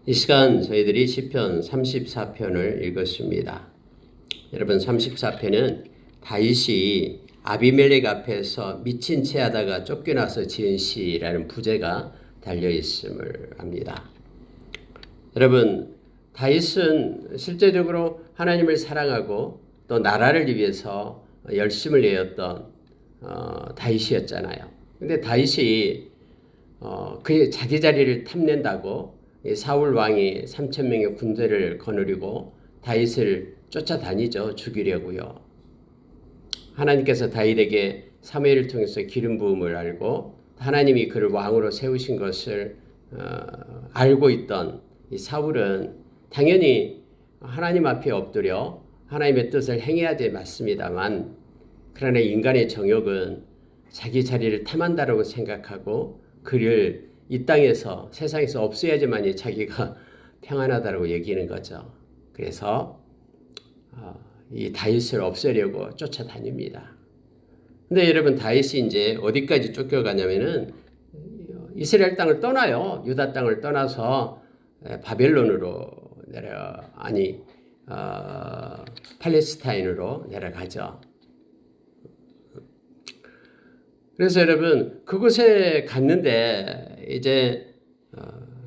이 시간 저희들이 시편 34편을 읽었습니다. 여러분 34편은 다윗이 아비멜렉 앞에서 미친 채 하다가 쫓겨나서 지은 시라는 부제가 달려 있음을 압니다. 여러분 다윗은 실제적으로 하나님을 사랑하고 또 나라를 위해서 열심을 내었던 다윗이었잖아요. 근데 다윗이 그 자기 자리를 탐낸다고 사울 왕이 3,000명의 군대를 거느리고 다윗을 쫓아다니죠. 죽이려고요. 하나님께서 다윗에게 사무엘을 통해서 기름 부음을 알고 하나님이 그를 왕으로 세우신 것을 알고 있던 이 사울은 당연히 하나님 앞에 엎드려 하나님의 뜻을 행해야 돼 맞습니다만, 그러나 인간의 정욕은 자기 자리를 탐한다라고 생각하고 그를 이 땅에서 세상에서 없애야지만이 자기가 평안하다고 얘기하는 거죠. 그래서 이 다윗을 없애려고 쫓아다닙니다. 근데 여러분 다윗이 이제 어디까지 쫓겨가냐면은 이스라엘 땅을 떠나요. 유다 땅을 떠나서 바벨론으로 팔레스타인으로 내려가죠. 그래서 여러분 그곳에 갔는데 이제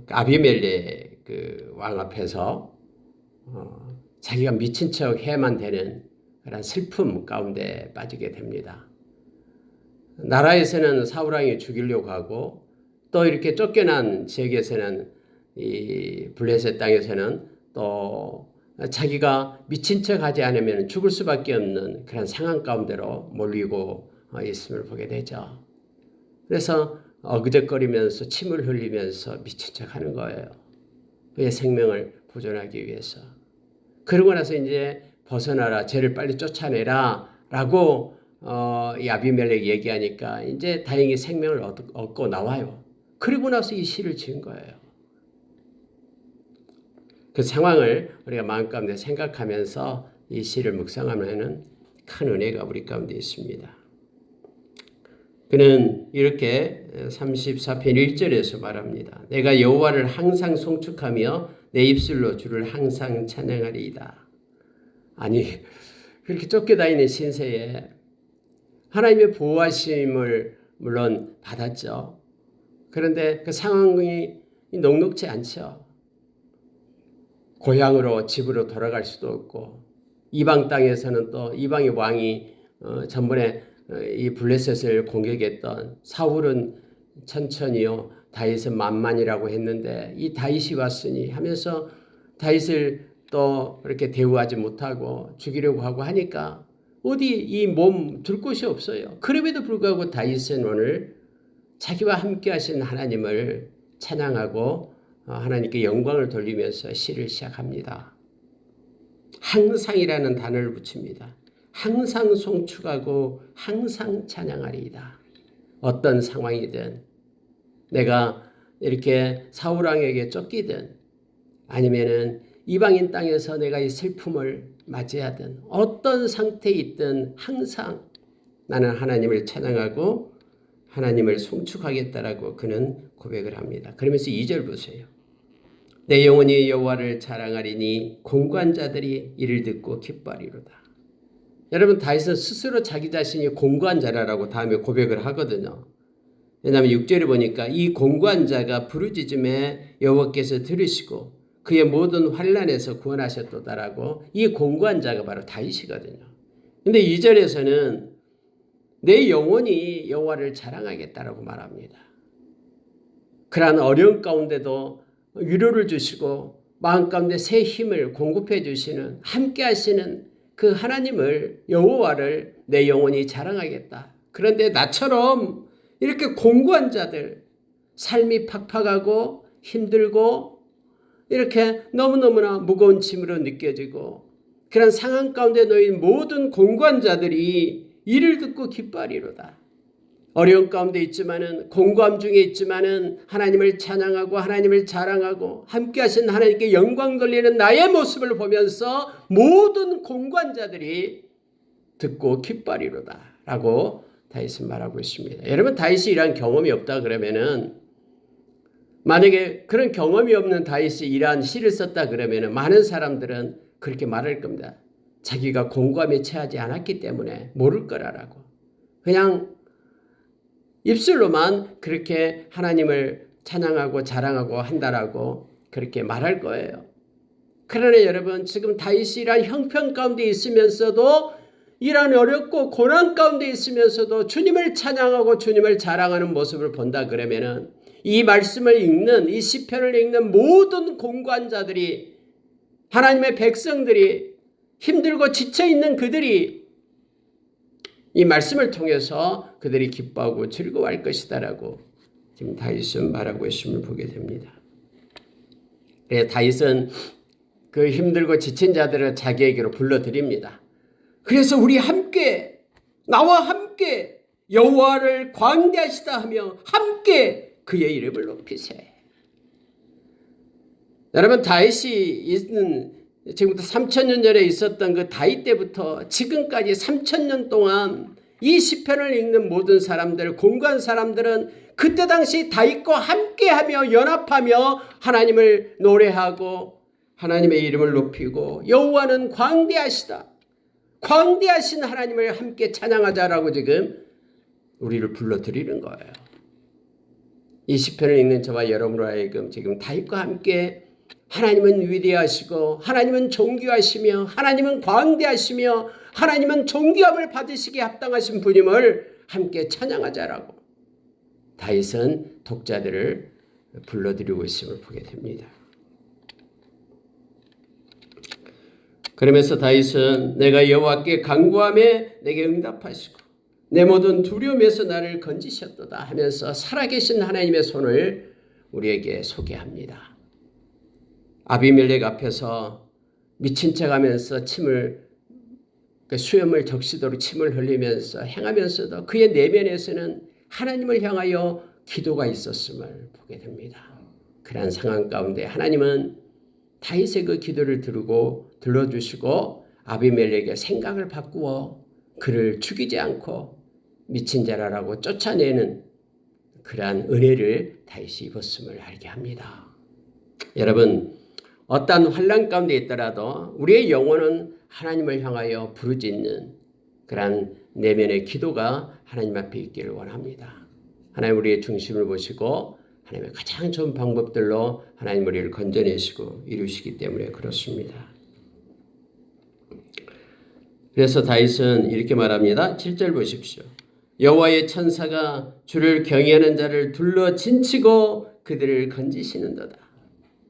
아비멜렉 그 왕 앞에서 자기가 미친 척 해야만 되는 그런 슬픔 가운데 빠지게 됩니다. 나라에서는 사울 왕이 죽이려고 하고 또 이렇게 쫓겨난 지역에서는 이 블레셋 땅에서는 또 자기가 미친 척 하지 않으면 죽을 수밖에 없는 그런 상황 가운데로 몰리고 있음을 보게 되죠. 그래서 어그적거리면서 침을 흘리면서 미친 척 하는 거예요. 그의 생명을 보존하기 위해서. 그러고 나서 이제 벗어나라, 쟤를 빨리 쫓아내라 라고 이 아비멜렉 얘기하니까 이제 다행히 생명을 얻고 나와요. 그리고 나서 이 시를 지은 거예요. 그 상황을 우리가 마음 가운데 생각하면서 이 시를 묵상하면 큰 은혜가 우리 가운데 있습니다. 그는 이렇게 34편 1절에서 말합니다. 내가 여호와를 항상 송축하며 내 입술로 주를 항상 찬양하리이다. 아니 그렇게 쫓겨다니는 신세에 하나님의 보호하심을 물론 받았죠. 그런데 그 상황이 녹록지 않죠. 고향으로 집으로 돌아갈 수도 없고 이방 땅에서는 또 이방의 왕이 전번에 이 블레셋을 공격했던 사울은 천천히요 다윗은 만만이라고 했는데 이 다윗이 왔으니 하면서 다윗을 또 그렇게 대우하지 못하고 죽이려고 하고 하니까 어디 이 몸 둘 곳이 없어요. 그럼에도 불구하고 다윗은 오늘 자기와 함께 하신 하나님을 찬양하고 하나님께 영광을 돌리면서 시를 시작합니다. 항상이라는 단어를 붙입니다. 항상 송축하고 항상 찬양하리이다. 어떤 상황이든 내가 이렇게 사울 왕에게 쫓기든 아니면은 이방인 땅에서 내가 이 슬픔을 맞이하든 어떤 상태에 있든 항상 나는 하나님을 찬양하고 하나님을 송축하겠다라고 그는 고백을 합니다. 그러면서 2절 보세요. 내 영혼이 여호와를 자랑하리니 공고한 자들이 이를 듣고 기뻐하리로다. 여러분 다윗은 스스로 자기 자신이 공고한 자라고 다음에 고백을 하거든요. 왜냐하면 6절에 보니까 이 공고한 자가 부르짖음에 여호와께서 들으시고 그의 모든 환난에서 구원하셨도다라고 이 공고한 자가 바로 다윗이거든요. 근데 2절에서는 내 영혼이 여호와를 자랑하겠다라고 말합니다. 그러한 어려운 가운데도 위로를 주시고 마음 가운데 새 힘을 공급해 주시는 함께 하시는 그 하나님을 여호와를 내 영혼이 자랑하겠다. 그런데 나처럼 이렇게 공고한 자들, 삶이 팍팍하고 힘들고 이렇게 너무너무나 무거운 짐으로 느껴지고 그런 상황 가운데 놓인 모든 공고한 자들이 이를 듣고 기뻐하리로다. 어려운 가운데 있지만은 공고함 중에 있지만은 하나님을 찬양하고 하나님을 자랑하고 함께 하신 하나님께 영광 돌리는 나의 모습을 보면서 모든 공고한 자들이 듣고 기뻐하리로다 라고 다윗은 말하고 있습니다. 여러분 다윗이 이러한 경험이 없다 그러면은 만약에 그런 경험이 없는 다윗이 이러한 시를 썼다 그러면 많은 사람들은 그렇게 말할 겁니다. 자기가 공감에 처하지 않았기 때문에 모를 거라고. 그냥 입술로만 그렇게 하나님을 찬양하고 자랑하고 한다라고 그렇게 말할 거예요. 그러나 여러분, 지금 다윗이 이러한 형편 가운데 있으면서도, 이러한 어렵고 고난 가운데 있으면서도 주님을 찬양하고 주님을 자랑하는 모습을 본다 그러면은 이 말씀을 읽는, 이 시편을 읽는 모든 공관자들이, 하나님의 백성들이, 힘들고 지쳐있는 그들이 이 말씀을 통해서 그들이 기뻐하고 즐거워할 것이다라고 지금 다윗은 말하고 있음을 보게 됩니다. 다윗은 그 힘들고 지친 자들을 자기에게로 불러들입니다. 그래서 우리 함께, 나와 함께 여호와를 광대하시다 하며 함께 그의 이름을 높이세. 여러분, 다윗이 있는 지금부터 3000년 전에 있었던 그 다윗 때부터 지금까지 3000년 동안 이 시편을 읽는 모든 사람들, 공간 사람들은 그때 당시 다윗과 함께하며 연합하며 하나님을 노래하고 하나님의 이름을 높이고 여호와는 광대하시다, 광대하신 하나님을 함께 찬양하자라고 지금 우리를 불러드리는 거예요. 이 시편을 읽는 저와 여러분으로 하여금 지금 다윗과 함께 하나님은 위대하시고 하나님은 존귀하시며 하나님은 광대하시며 하나님은 존귀함을 받으시기에 합당하신 분임을 함께 찬양하자라고 다윗은 독자들을 불러들이고 있음을 보게 됩니다. 그러면서 다윗은 내가 여호와께 간구하매 내게 응답하시고 내 모든 두려움에서 나를 건지셨도다 하면서 살아계신 하나님의 손을 우리에게 소개합니다. 아비멜렉 앞에서 미친 척하면서 수염을 적시도록 침을 흘리면서 행하면서도 그의 내면에서는 하나님을 향하여 기도가 있었음을 보게 됩니다. 그러한 상황 가운데 하나님은 다윗의 그 기도를 들어주시고 아비멜렉의 생각을 바꾸어 그를 죽이지 않고 미친 자라라고 쫓아내는 그러한 은혜를 다윗이 입었음을 알게 합니다. 여러분, 어떠한 환난 가운데 있더라도 우리의 영혼은 하나님을 향하여 부르짖는 그러한 내면의 기도가 하나님 앞에 있기를 원합니다. 하나님 우리의 중심을 보시고 하나님의 가장 좋은 방법들로 하나님 우리를 건져내시고 이루시기 때문에 그렇습니다. 그래서 다윗은 이렇게 말합니다. 7절 보십시오. 여호와의 천사가 주를 경외하는 자를 둘러 진치고 그들을 건지시는도다.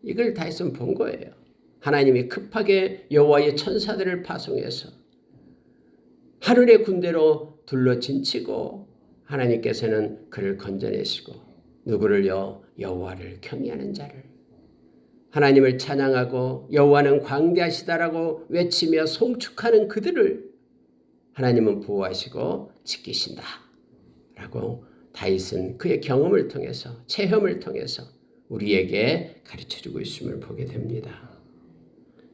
이걸 다윗은 본 거예요. 하나님이 급하게 여호와의 천사들을 파송해서 하늘의 군대로 둘러 진치고 하나님께서는 그를 건져내시고 누구를요? 여호와를 경외하는 자를, 하나님을 찬양하고 여호와는 광대하시다라고 외치며 송축하는 그들을 하나님은 보호하시고 지키신다 라고 다윗은 그의 경험을 통해서, 체험을 통해서 우리에게 가르쳐주고 있음을 보게 됩니다.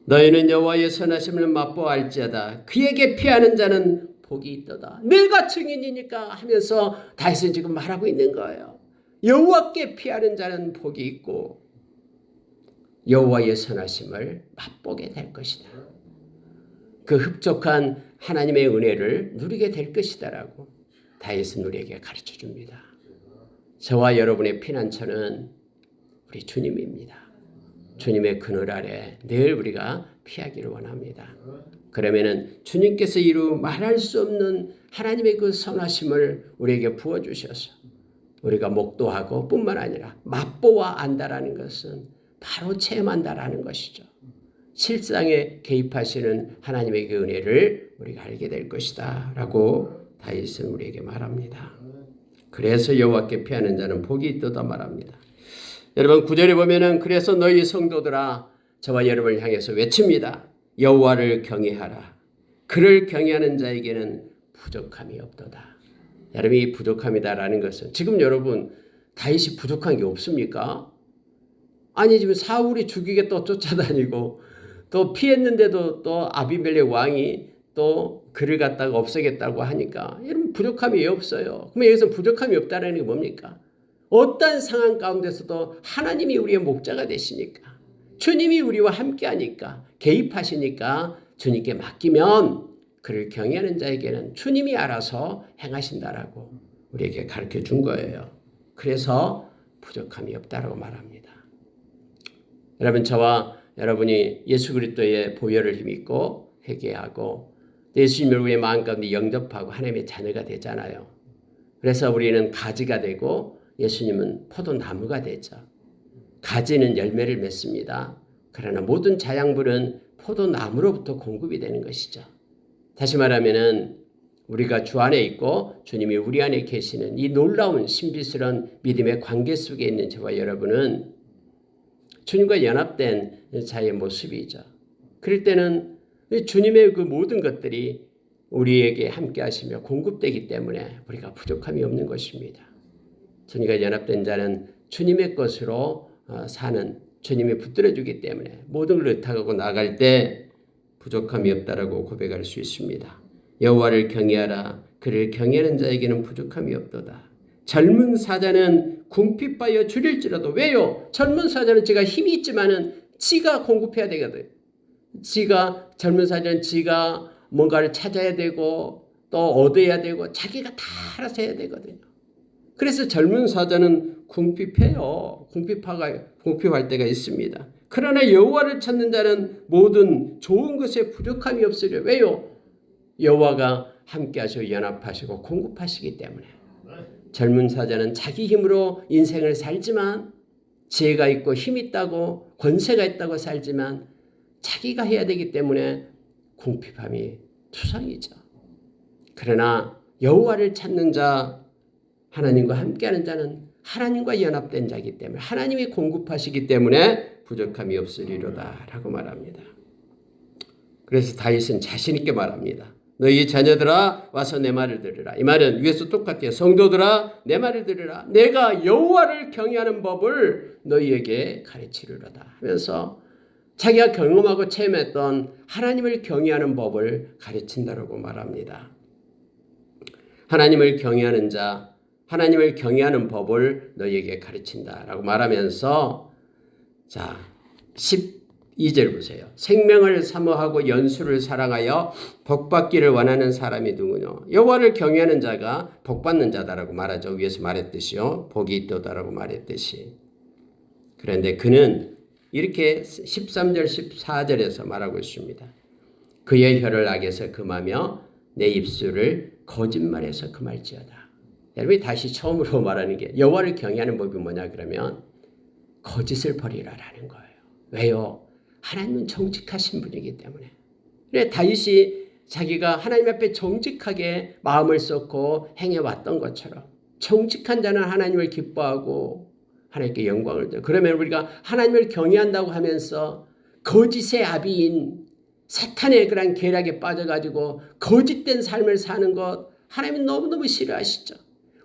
너희는 여호와의 선하심을 맛보아할지어다 그에게 피하는 자는 복이 있도다. 내가 증인이니까 하면서 다윗은 지금 말하고 있는 거예요. 여호와께 피하는 자는 복이 있고 여호와의 선하심을 맛보게 될 것이다. 그 흡족한 하나님의 은혜를 누리게 될 것이다라고 다윗은 우리에게 가르쳐줍니다. 저와 여러분의 피난처는 우리 주님입니다. 주님의 그늘 아래 늘 우리가 피하기를 원합니다. 그러면은 주님께서 이루 말할 수 없는 하나님의 그 선하심을 우리에게 부어주셔서 우리가 목도하고 뿐만 아니라 맛보아 안다라는 것은 바로 체험한다라는 것이죠. 실상에 개입하시는 하나님의 그 은혜를 우리가 알게 될 것이다 라고 다윗은 우리에게 말합니다. 그래서 여호와께 피하는 자는 복이 있도다 말합니다. 여러분 9절에 보면은 그래서 너희 성도들아 저와 여러분을 향해서 외칩니다. 여호와를 경외하라. 그를 경외하는 자에게는 부족함이 없도다. 여러분 이 부족함이다라는 것은 지금 여러분 다윗이 부족한 게 없습니까? 아니 지금 사울이 죽이게 또 쫓아다니고 또 피했는데도 또 아비멜렉 왕이 또 그를 갖다가 없애겠다고 하니까 여러분 부족함이 왜 없어요? 그럼 여기서 부족함이 없다는 게 뭡니까? 어떠한 상황 가운데서도 하나님이 우리의 목자가 되시니까, 주님이 우리와 함께하니까, 개입하시니까 주님께 맡기면 그를 경외하는 자에게는 주님이 알아서 행하신다라고 우리에게 가르쳐 준 거예요. 그래서 부족함이 없다라고 말합니다. 여러분, 저와 여러분이 예수 그리스도의 보혈을 힘입고 회개하고 예수님을 우리의 마음 가운데 영접하고 하나님의 자녀가 되잖아요. 그래서 우리는 가지가 되고 예수님은 포도나무가 되죠. 가지는 열매를 맺습니다. 그러나 모든 자양분은 포도나무로부터 공급이 되는 것이죠. 다시 말하면은 우리가 주 안에 있고 주님이 우리 안에 계시는 이 놀라운 신비스러운 믿음의 관계 속에 있는 저와 여러분은 주님과 연합된 자의 모습이죠. 그럴 때는 주님의 그 모든 것들이 우리에게 함께 하시며 공급되기 때문에 우리가 부족함이 없는 것입니다. 주님과 연합된 자는 주님의 것으로 사는, 주님이 붙들어주기 때문에 모든 걸 의탁하고 나갈 때 부족함이 없다라고 고백할 수 있습니다. 여호와를 경외하라. 그를 경외하는 자에게는 부족함이 없도다. 젊은 사자는 궁핍하여 줄일지라도. 왜요? 젊은 사자는 지가 힘이 있지만은 지가 공급해야 되거든. 젊은 사자는 지가 뭔가를 찾아야 되고 또 얻어야 되고 자기가 다 알아서 해야 되거든요. 그래서 젊은 사자는 궁핍해요. 궁핍할 때가 있습니다. 그러나 여호와를 찾는 자는 모든 좋은 것에 부족함이 없으려. 왜요? 여호와가 함께 하시고 연합하시고 공급하시기 때문에. 젊은 사자는 자기 힘으로 인생을 살지만, 지혜가 있고 힘 있다고 권세가 있다고 살지만 자기가 해야 되기 때문에 궁핍함이 투성이죠. 그러나 여호와를 찾는 자, 하나님과 함께하는 자는 하나님과 연합된 자이기 때문에, 하나님이 공급하시기 때문에 부족함이 없으리로다 라고 말합니다. 그래서 다윗은 자신 있게 말합니다. 너희 자녀들아 와서 내 말을 들으라. 이 말은 위에서 똑같아요. 성도들아 내 말을 들으라. 내가 여호와를 경외하는 법을 너희에게 가르치리로다 하면서 자기가 경험하고 체험했던 하나님을 경외하는 법을 가르친다라고 말합니다. 하나님을 경외하는 자, 하나님을 경외하는 법을 너희에게 가르친다라고 말하면서, 자 12절 보세요. 생명을 사모하고 연수를 사랑하여 복받기를 원하는 사람이 누구냐? 여호와를 경외하는 자가 복받는 자다라고 말하죠. 위에서 말했듯이요. 복이 있도다라고 말했듯이. 그런데 그는 이렇게 13절 14절에서 말하고 있습니다. 그의 혀를 악에서 금하며 내 입술을 거짓말에서 금할지어다. 여러분이 다시 처음으로 말하는 게, 여호와를 경외하는 법이 뭐냐 그러면 거짓을 버리라라는 거예요. 왜요? 하나님은 정직하신 분이기 때문에. 그래 다윗이 자기가 하나님 앞에 정직하게 마음을 쏟고 행해왔던 것처럼, 정직한 자는 하나님을 기뻐하고 하나님께 영광을 드려. 그러면 우리가 하나님을 경외한다고 하면서 거짓의 아비인 사탄의 그런 계략에 빠져가지고 거짓된 삶을 사는 것, 하나님은 너무너무 싫어하시죠.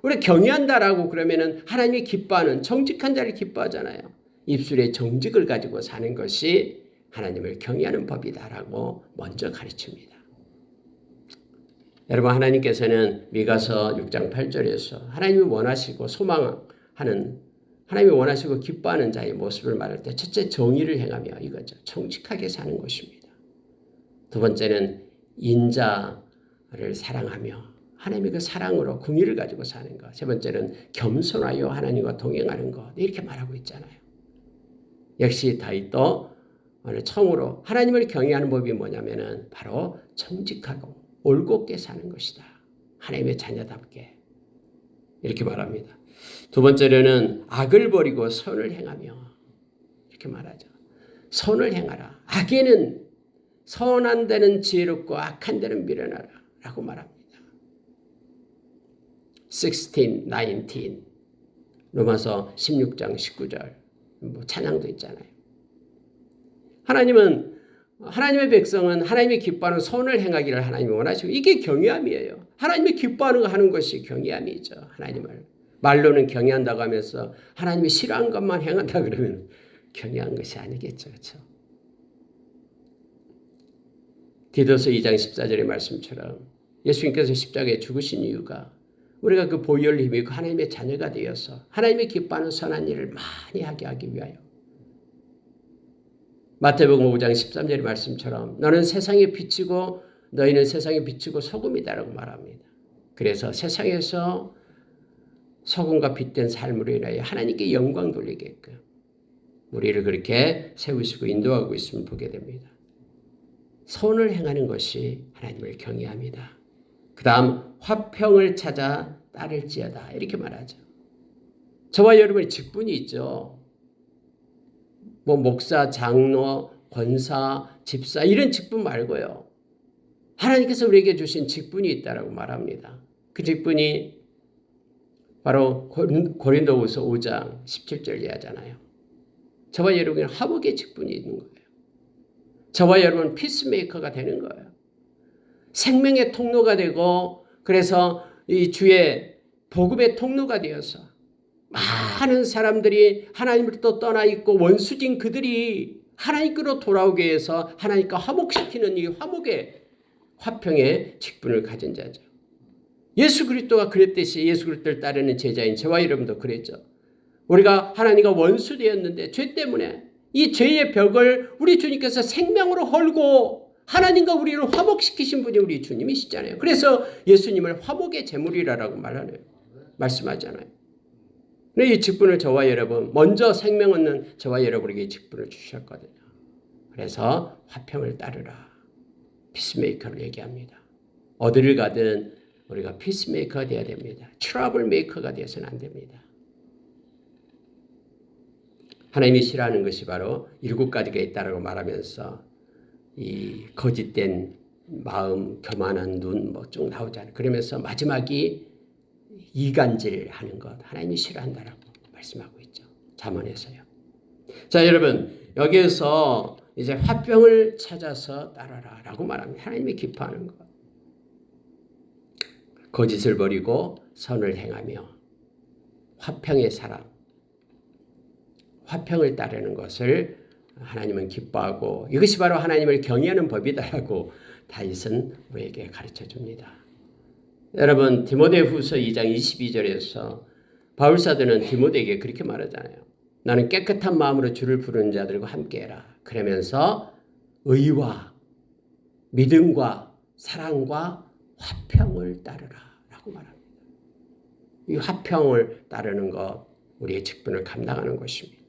우리 경외한다라고 그러면은 하나님이 기뻐하는 정직한 자를 기뻐하잖아요. 입술에 정직을 가지고 사는 것이 하나님을 경외하는 법이다라고 먼저 가르칩니다. 여러분, 하나님께서는 미가서 6장 8절에서 하나님이 원하시고 소망하는, 하나님이 원하시고 기뻐하는 자의 모습을 말할 때 첫째 정의를 행하며 이거죠. 정직하게 사는 것입니다. 두 번째는 인자를 사랑하며 하나님의 그 사랑으로 긍휼을 가지고 사는 것. 세 번째는 겸손하여 하나님과 동행하는 것. 이렇게 말하고 있잖아요. 역시 다윗도 오늘 처음으로 하나님을 경외하는 법이 뭐냐면은 바로 정직하고 올곧게 사는 것이다. 하나님의 자녀답게. 이렇게 말합니다. 두 번째로는 악을 버리고 선을 행하며 이렇게 말하죠. 선을 행하라. 악에는 선한 데는 지혜롭고 악한 데는 미련하라 라고 말합니다. 16, 19 로마서 16장 19절 찬양도 있잖아요. 하나님은, 하나님의 백성은 하나님이 기뻐하는 선을 행하기를 하나님이 원하시고, 이게 경외함이에요. 하나님이 기뻐하는 거 하는 것이 경외함이죠. 하나님을 말로는 경외한다고 하면서 하나님이 싫어하는 것만 행한다 그러면 경외한 것이 아니겠죠. 그렇죠? 디도서 2장 14절의 말씀처럼 예수님께서 십자가에 죽으신 이유가 우리가 그 보혈을 힘입고 하나님의 자녀가 되어서 하나님의 기뻐하는 선한 일을 많이 하기 위하여. 마태복음 5장 13절의 말씀처럼 너는 세상에 비치고 너희는 세상에 비치고 소금이다라고 말합니다. 그래서 세상에서 소금과 빛된 삶으로 인하여 하나님께 영광 돌리게끔 우리를 그렇게 세우시고 인도하고 있음을 보게 됩니다. 선을 행하는 것이 하나님을 경외합니다. 그 다음 화평을 찾아 따를지어다 이렇게 말하죠. 저와 여러분의 직분이 있죠. 뭐 목사, 장로, 권사, 집사 이런 직분 말고요. 하나님께서 우리에게 주신 직분이 있다라고 말합니다. 그 직분이 바로 고린도후서 5장 17절 이하잖아요. 저와 여러분은 화목의 직분이 있는 거예요. 저와 여러분은 피스메이커가 되는 거예요. 생명의 통로가 되고 그래서 이 주의 복음의 통로가 되어서 많은 사람들이 하나님으로부터 떠나 있고 원수진 그들이 하나님께로 돌아오게 해서 하나님과 화목시키는 이 화목의 화평의 직분을 가진 자죠. 예수 그리스도가 그랬듯이 예수 그리스도를 따르는 제자인 저와 여러분도 그랬죠. 우리가 하나님과 원수되었는데 죄 때문에 이 죄의 벽을 우리 주님께서 생명으로 헐고 하나님과 우리를 화목시키신 분이 우리 주님이시잖아요. 그래서 예수님을 화목의 제물이라고 말씀하잖아요. 근데 이 직분을 저와 여러분, 먼저 생명 얻는 저와 여러분에게 이 직분을 주셨거든요. 그래서 화평을 따르라. 피스메이커를 얘기합니다. 어디를 가든 우리가 피스메이커가 되어야 됩니다. 트러블 메이커가 되어서는 안 됩니다. 하나님이 싫어하는 것이 바로 7가지가 있다라고 말하면서 이 거짓된 마음, 교만한 눈 뭐 쭉 나오잖아요. 그러면서 마지막이 이간질하는 것 하나님이 싫어한다라고 말씀하고 있죠. 잠언에서요. 자, 여러분 여기에서 이제 화평을 찾아서 따라라라고 말합니다. 하나님이 기뻐하는 것. 거짓을 버리고 선을 행하며 화평의 사람, 화평을 따르는 것을 하나님은 기뻐하고 이것이 바로 하나님을 경외하는 법이다라고 다윗은 우리에게 가르쳐 줍니다. 여러분 디모데후서 2장 22절에서 바울사도는 디모데에게 그렇게 말하잖아요. 나는 깨끗한 마음으로 주를 부르는 자들과 함께해라. 그러면서 의와 믿음과 사랑과 화평을 따르라 라고 말합니다. 이 화평을 따르는 것 우리의 직분을 감당하는 것입니다.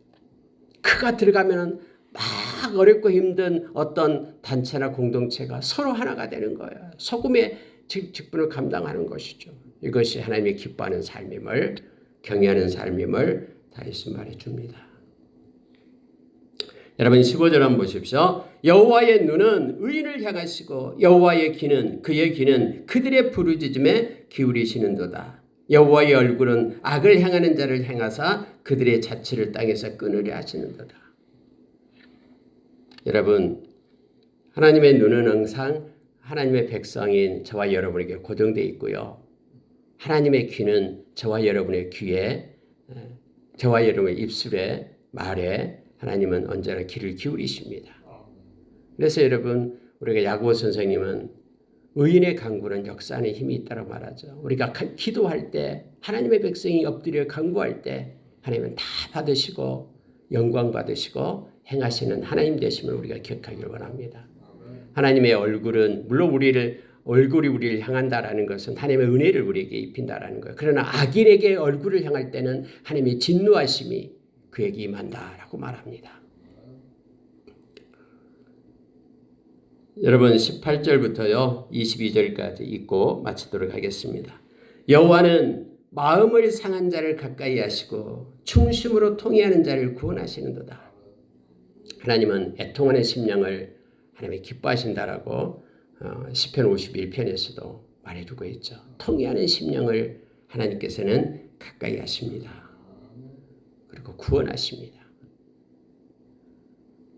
그가 들어가면 막 어렵고 힘든 어떤 단체나 공동체가 서로 하나가 되는 거예요. 소금의 직분을 감당하는 것이죠. 이것이 하나님이 기뻐하는 삶임을 경외하는 삶임을 다윗은 말해줍니다. 여러분 15절 한번 보십시오. 여호와의 눈은 의인을 향하시고 여호와의 귀는 그의 귀는 그들의 부르짖음에 기울이시는도다. 여호와의 얼굴은 악을 행하는 자를 향하사 그들의 자취를 땅에서 끊으려 하시는도다. 여러분 하나님의 눈은 항상 하나님의 백성인 저와 여러분에게 고정되어 있고요. 하나님의 귀는 저와 여러분의 귀에 저와 여러분의 입술에 말에 하나님은 언제나 귀를 기울이십니다. 그래서 여러분 우리가 야고보 선생님은 의인의 간구는 역사하는 힘이 있다고 말하죠. 우리가 기도할 때 하나님의 백성이 엎드려 간구할 때 하나님은 다 받으시고 영광 받으시고 행하시는 하나님 되심을 우리가 기억하기를 원합니다. 하나님의 얼굴은 물론 얼굴이 우리를 향한다라는 것은 하나님의 은혜를 우리에게 입힌다라는 거예요. 그러나 악인에게 얼굴을 향할 때는 하나님의 진노하심이 그에게 임한다라고 말합니다. 여러분 18절부터요 22절까지 읽고 마치도록 하겠습니다. 여호와는 마음을 상한 자를 가까이 하시고 충심으로 통회하는 자를 구원하시는도다. 하나님은 애통하는 심령을 하나님이 기뻐하신다라고 시편 51편에서도 말해주고 있죠. 통회하는 심령을 하나님께서는 가까이 하십니다. 그리고 구원하십니다.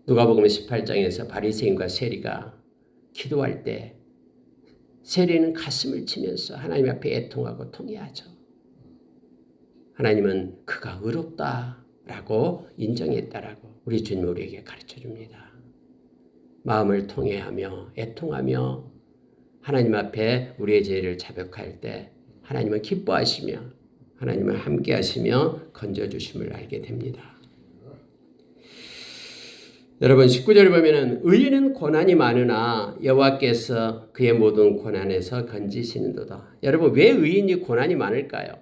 누가복음 18장에서 바리새인과 세리가 기도할 때 세리는 가슴을 치면서 하나님 앞에 애통하고 통회하죠. 하나님은 그가 의롭다라고 인정했다라고 우리 주님 우리에게 가르쳐줍니다. 마음을 통회하며 애통하며 하나님 앞에 우리의 죄를 자백할 때 하나님은 기뻐하시며 하나님은 함께하시며 건져주심을 알게 됩니다. 여러분 19절을 보면은 의인은 고난이 많으나 여호와께서 그의 모든 고난에서 건지시는도다. 여러분 왜 의인이 고난이 많을까요?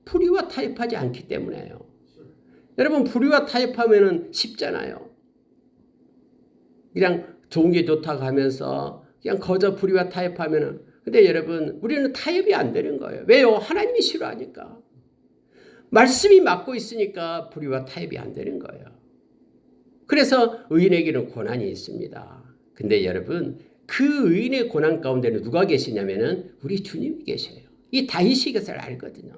불의와 타협하지 않기 때문에요. 여러분 불의와 타협하면은 쉽잖아요. 그냥 좋은 게 좋다고 하면서 그냥 거저 불의와 타협하면은, 근데 여러분 우리는 타협이 안 되는 거예요. 왜요? 하나님이 싫어하니까. 말씀이 맞고 있으니까 불의와 타협이 안 되는 거예요. 그래서 의인에게는 고난이 있습니다. 근데 여러분 그 의인의 고난 가운데는 누가 계시냐면은 우리 주님이 계셔요. 이 다윗이 이것을 알거든요.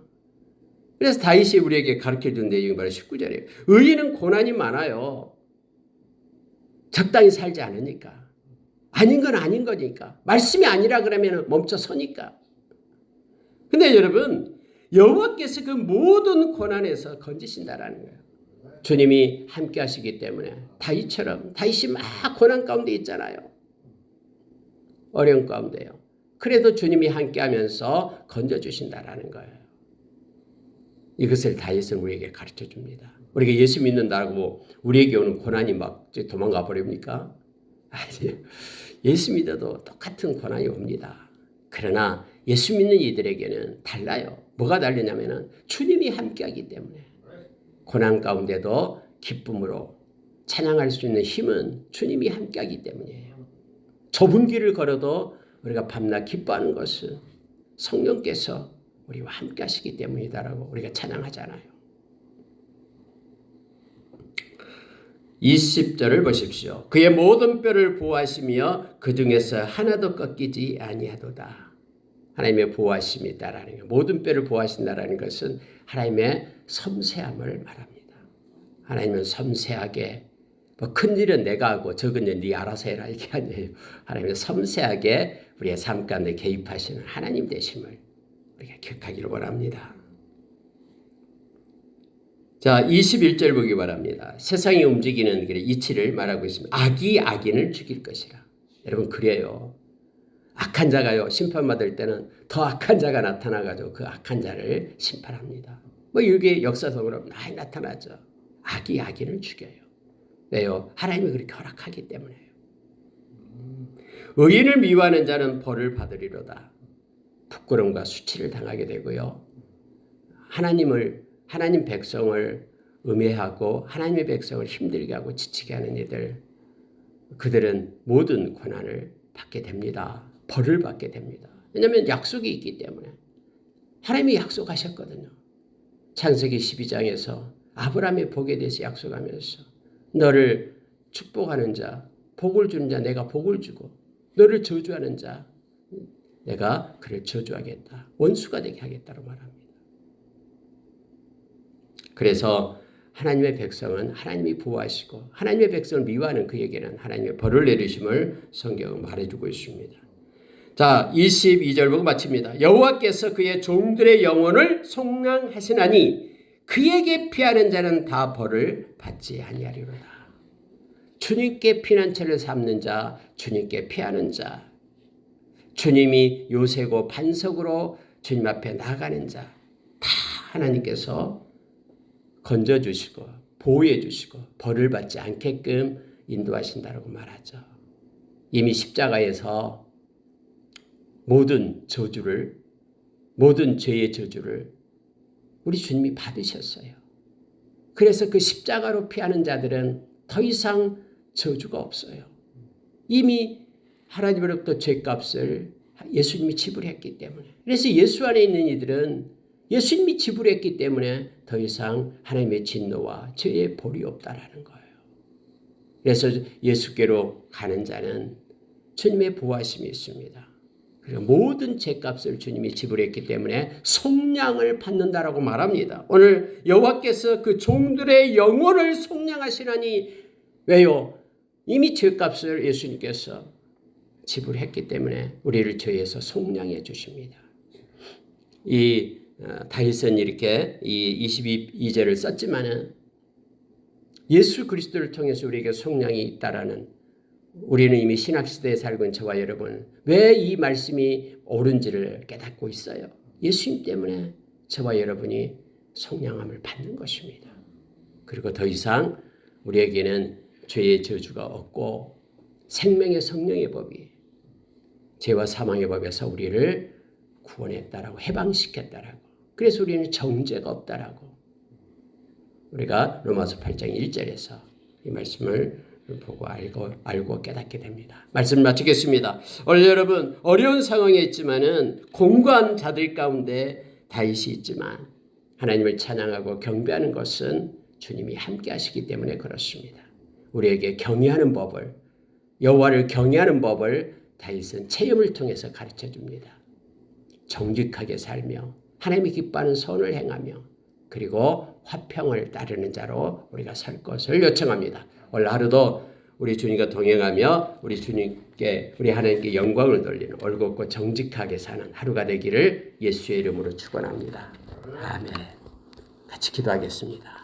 그래서 다윗이 우리에게 가르쳐준 내용이 바로 19절이에요. 의인은 고난이 많아요. 적당히 살지 않으니까. 아닌 건 아닌 거니까. 말씀이 아니라 그러면 멈춰 서니까. 근데 여러분 여호와께서 그 모든 고난에서 건지신다라는 거예요. 주님이 함께 하시기 때문에 다윗처럼, 다윗이 막 고난 가운데 있잖아요. 어려움 가운데요. 그래도 주님이 함께 하면서 건져주신다라는 거예요. 이것을 다윗은 우리에게 가르쳐 줍니다. 우리가 예수 믿는다고 우리에게 오는 고난이 막 도망가 버립니까? 아니요. 예수 믿어도 똑같은 고난이 옵니다. 그러나 예수 믿는 이들에게는 달라요. 뭐가 다르냐면은 주님이 함께하기 때문에 고난 가운데도 기쁨으로 찬양할 수 있는 힘은 주님이 함께하기 때문이에요. 좁은 길을 걸어도 우리가 밤낮 기뻐하는 것은 성령께서 우리와 함께 하시기 때문이다라고 우리가 찬양하잖아요. 20절을 보십시오. 그의 모든 뼈를 보호하시며 그 중에서 하나도 꺾이지 아니하도다. 하나님의 보호하심이 있다라는 거예요. 모든 뼈를 보호하신다라는 것은 하나님의 섬세함을 말합니다. 하나님은 섬세하게 뭐 큰일은 내가 하고 적은 일은 네 알아서 해라 이게 아니에요. 하나님은 섬세하게 우리의 삶 가운데 개입하시는 하나님 되심을 우리가 기억하기를 원합니다. 자, 21절 보기 바랍니다. 세상이 움직이는 이치를 말하고 있습니다. 악이 악인을 죽일 것이라. 여러분 그래요. 악한 자가요. 심판받을 때는 더 악한 자가 나타나가지고 그 악한 자를 심판합니다. 뭐 이게 역사적으로 많이 나타나죠. 악이 악인을 죽여요. 왜요? 하나님이 그렇게 허락하기 때문에요. 의인을 미워하는 자는 벌을 받으리로다. 부끄러움과 수치를 당하게 되고요. 하나님 백성을 음해하고 하나님의 백성을 힘들게 하고 지치게 하는 이들, 그들은 모든 고난을 받게 됩니다. 벌을 받게 됩니다. 왜냐하면 약속이 있기 때문에. 하나님이 약속하셨거든요. 창세기 12장에서 아브라함의 복에 대해서 약속하면서 너를 축복하는 자, 복을 주는 자 내가 복을 주고 너를 저주하는 자 내가 그를 저주하겠다. 원수가 되게 하겠다고 말합니다. 그래서 하나님의 백성은 하나님이 보호하시고 하나님의 백성을 미워하는 그에게는 하나님의 벌을 내리심을 성경은 말해주고 있습니다. 자, 22절 보고 마칩니다. 여호와께서 그의 종들의 영혼을 속량하시나니 그에게 피하는 자는 다 벌을 받지 아니하리로다. 주님께 피난처를 삼는 자, 주님께 피하는 자, 주님이 요새고 반석으로 주님 앞에 나가는 자, 다 하나님께서 건져주시고 보호해주시고 벌을 받지 않게끔 인도하신다고 말하죠. 이미 십자가에서 모든 저주를, 모든 죄의 저주를 우리 주님이 받으셨어요. 그래서 그 십자가로 피하는 자들은 더 이상 저주가 없어요. 이미 하나님으로부터 죄값을 예수님이 지불했기 때문에. 그래서 예수 안에 있는 이들은 예수님이 지불했기 때문에 더 이상 하나님의 진노와 죄의 벌이 없다라는 거예요. 그래서 예수께로 가는 자는 주님의 보호하심이 있습니다. 그리고 모든 죄값을 주님이 지불했기 때문에 속량을 받는다라고 말합니다. 오늘 여호와께서 그 종들의 영혼을 속량하시나니 왜요? 이미 죄값을 예수님께서 지불했기 때문에 우리를 죄에서 속량해 주십니다. 이 다윗은 이렇게 이 22절을 썼지만은 예수 그리스도를 통해서 우리에게 속량이 있다라는, 우리는 이미 신학시대에 살고 있는 저와 여러분 왜 이 말씀이 옳은지를 깨닫고 있어요. 예수님 때문에 저와 여러분이 속량함을 받는 것입니다. 그리고 더 이상 우리에게는 죄의 저주가 없고 생명의 성령의 법이 죄와 사망의 법에서 우리를 구원했다라고 해방시켰다라고. 그래서 우리는 정죄가 없다라고. 우리가 로마서 8장 1절에서 이 말씀을 보고 알고 깨닫게 됩니다. 말씀 마치겠습니다. 오늘 여러분 어려운 상황에 있지만은 공고한 자들 가운데 다윗이 있지만 하나님을 찬양하고 경배하는 것은 주님이 함께 하시기 때문에 그렇습니다. 우리에게 경외하는 법을 여호와를 경외하는 법을 다윗은 체험을 통해서 가르쳐 줍니다. 정직하게 살며 하나님이 기뻐하는 선을 행하며 그리고 화평을 따르는 자로 우리가 살 것을 요청합니다. 오늘 하루도 우리 주님과 동행하며 우리 주님께 우리 하나님께 영광을 돌리는 올곧고 정직하게 사는 하루가 되기를 예수의 이름으로 축원합니다. 아멘. 같이 기도하겠습니다.